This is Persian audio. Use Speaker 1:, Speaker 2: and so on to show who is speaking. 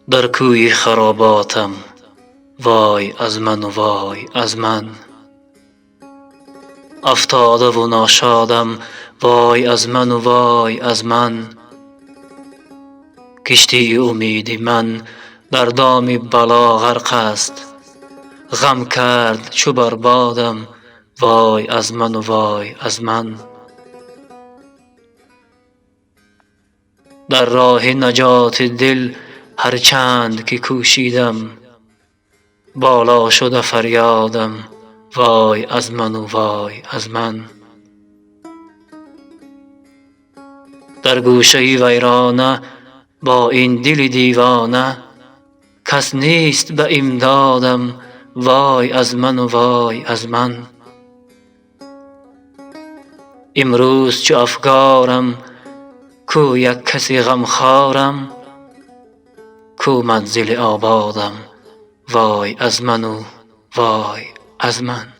Speaker 1: در کوی خراباتم، وای از من و وای از من. افتاده و ناشادم، وای از من و وای از من. کشتی امید من در دام بلا غرق است، غم کرد چو بر بادم، وای از من و وای از من. در راه نجات دل هر چند که کوشیدم، بالا شده فریادم، وای از من و وای از من. در گوشه ویرانه با این دل دیوانه، کس نیست به امدادم، وای از من و وای از من. امروز چو افگارم، کو یک کسی غمخوارم، کو منزل آبادم، وای از من و وای از من.